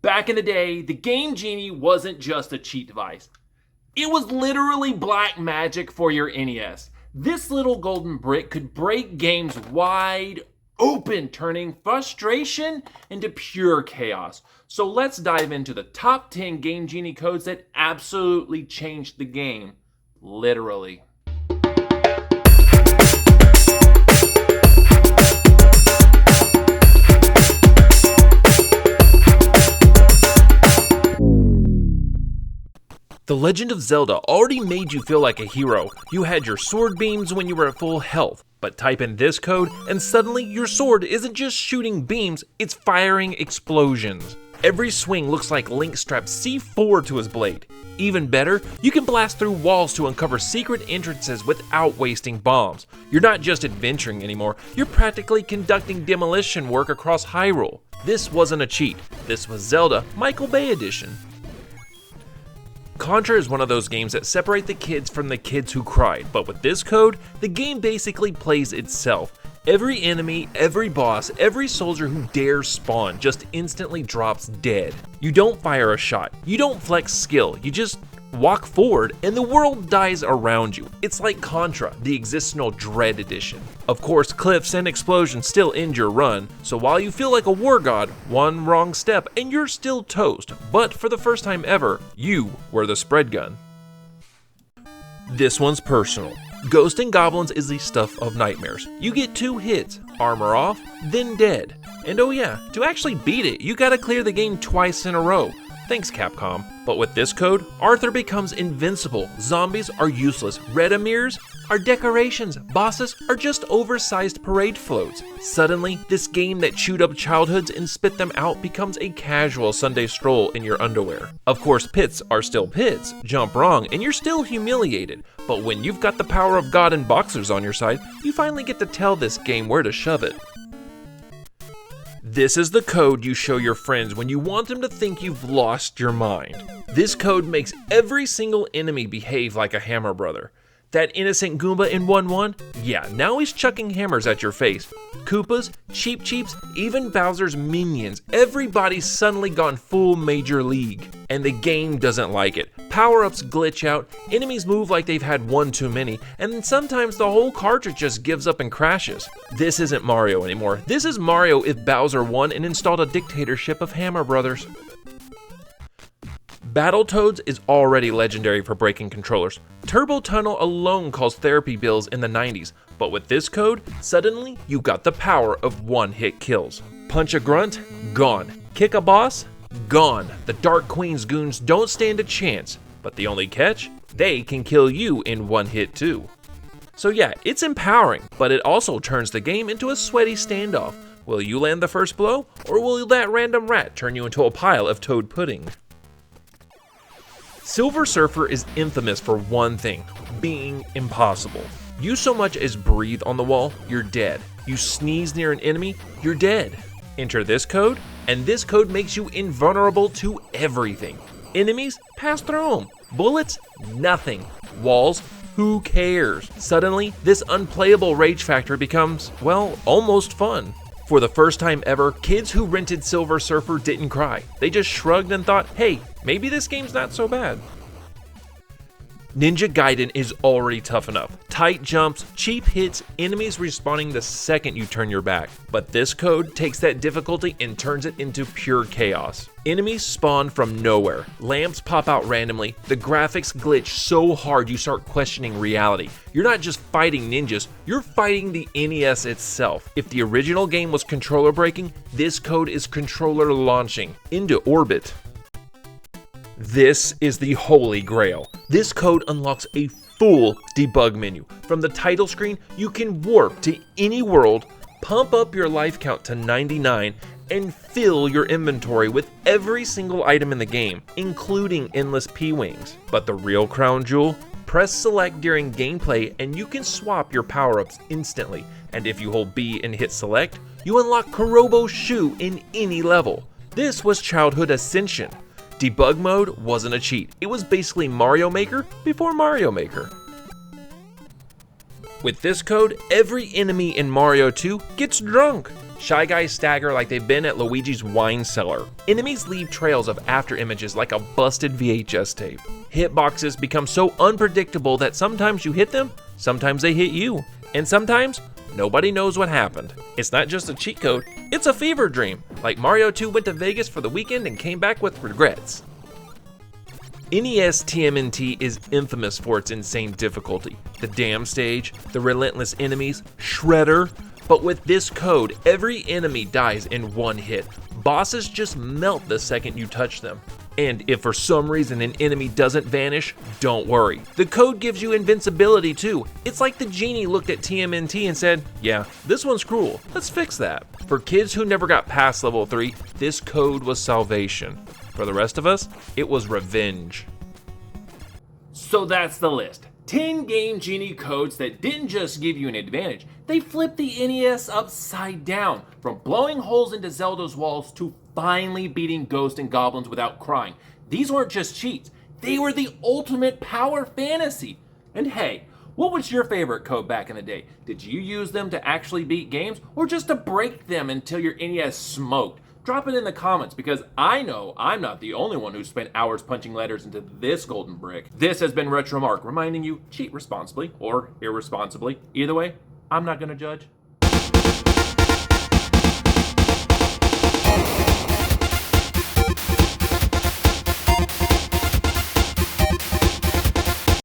Back in the day, the Game Genie wasn't just a cheat device. It was literally black magic for your NES. This little golden brick could break games wide open, turning frustration into pure chaos. So let's dive into the top 10 Game Genie codes that absolutely changed the game. Literally. The Legend of Zelda already made you feel like a hero. You had your sword beams when you were at full health, but type in this code and suddenly your sword isn't just shooting beams, it's firing explosions. Every swing looks like Link strapped C4 to his blade. Even better, you can blast through walls to uncover secret entrances without wasting bombs. You're not just adventuring anymore, you're practically conducting demolition work across Hyrule. This wasn't a cheat, this was Zelda Michael Bay Edition. Contra is one of those games that separate the kids from the kids who cried, but with this code, the game basically plays itself. Every enemy, every boss, every soldier who dares spawn just instantly drops dead. You don't fire a shot, you don't flex skill, you just walk forward and the world dies around you. It's like Contra, the existential dread edition. Of course, cliffs and explosions still end your run, so while you feel like a war god, one wrong step and you're still toast. But for the first time ever, you were the spread gun. This one's personal. Ghost and Goblins is the stuff of nightmares. You get 2 hits, armor off, then dead. And oh yeah, to actually beat it, you gotta clear the game twice in a row. Thanks, Capcom. But with this code, Arthur becomes invincible, zombies are useless, red emirs are decorations, bosses are just oversized parade floats. Suddenly, this game that chewed up childhoods and spit them out becomes a casual Sunday stroll in your underwear. Of course, pits are still pits, jump wrong, and you're still humiliated. But when you've got the power of God and boxers on your side, you finally get to tell this game where to shove it. This is the code you show your friends when you want them to think you've lost your mind. This code makes every single enemy behave like a Hammer brother. That innocent Goomba in 1-1? Yeah, now he's chucking hammers at your face. Koopas, Cheep Cheeps, even Bowser's minions, everybody's suddenly gone full Major League. And the game doesn't like it. Power-ups glitch out, enemies move like they've had one too many, and then sometimes the whole cartridge just gives up and crashes. This isn't Mario anymore. This is Mario if Bowser won and installed a dictatorship of Hammer brothers. Battletoads is already legendary for breaking controllers. Turbo Tunnel alone caused therapy bills in the 90s, but with this code, suddenly you got the power of one-hit kills. Punch a grunt? Gone. Kick a boss? Gone. The Dark Queen's goons don't stand a chance, but the only catch? They can kill you in one hit too. So yeah, it's empowering, but it also turns the game into a sweaty standoff. Will you land the first blow, or will that random rat turn you into a pile of toad pudding? Silver Surfer is infamous for one thing, being impossible. You so much as breathe on the wall, you're dead. You sneeze near an enemy, you're dead. Enter this code, and this code makes you invulnerable to everything. Enemies, pass through them. Bullets, nothing. Walls, who cares? Suddenly, this unplayable rage factor becomes, well, almost fun. For the first time ever, kids who rented Silver Surfer didn't cry. They just shrugged and thought, hey, maybe this game's not so bad. Ninja Gaiden is already tough enough. Tight jumps, cheap hits, enemies respawning the second you turn your back. But this code takes that difficulty and turns it into pure chaos. Enemies spawn from nowhere. Lamps pop out randomly. The graphics glitch so hard you start questioning reality. You're not just fighting ninjas, you're fighting the NES itself. If the original game was controller breaking, this code is controller launching into orbit. This is the holy grail. This code unlocks a full debug menu. From the title screen, you can warp to any world, pump up your life count to 99, and fill your inventory with every single item in the game, including endless P-Wings. But the real crown jewel? Press select during gameplay and you can swap your power-ups instantly. And if you hold B and hit select, you unlock Kurobo's shoe in any level. This was childhood ascension. Debug mode wasn't a cheat, it was basically Mario Maker before Mario Maker. With this code, every enemy in Mario 2 gets drunk. Shy Guys stagger like they've been at Luigi's wine cellar. Enemies leave trails of after images like a busted VHS tape. Hitboxes become so unpredictable that sometimes you hit them, sometimes they hit you, and sometimes nobody knows what happened. It's not just a cheat code, it's a fever dream, like Mario 2 went to Vegas for the weekend and came back with regrets. NES TMNT is infamous for its insane difficulty. The dam stage, the relentless enemies, Shredder. But with this code, every enemy dies in one hit. Bosses just melt the second you touch them. And if for some reason an enemy doesn't vanish, don't worry. The code gives you invincibility too. It's like the genie looked at TMNT and said, yeah, this one's cruel, let's fix that. For kids who never got past level 3, this code was salvation. For the rest of us, it was revenge. So that's the list. 10 Game Genie codes that didn't just give you an advantage, they flipped the NES upside down. From blowing holes into Zelda's walls to finally beating ghosts and goblins without crying. These weren't just cheats, they were the ultimate power fantasy. And hey, what was your favorite code back in the day? Did you use them to actually beat games or just to break them until your NES smoked? Drop it in the comments because I know I'm not the only one who spent hours punching letters into this golden brick. This has been RetroMark reminding you, cheat responsibly or irresponsibly. Either way, I'm not gonna judge.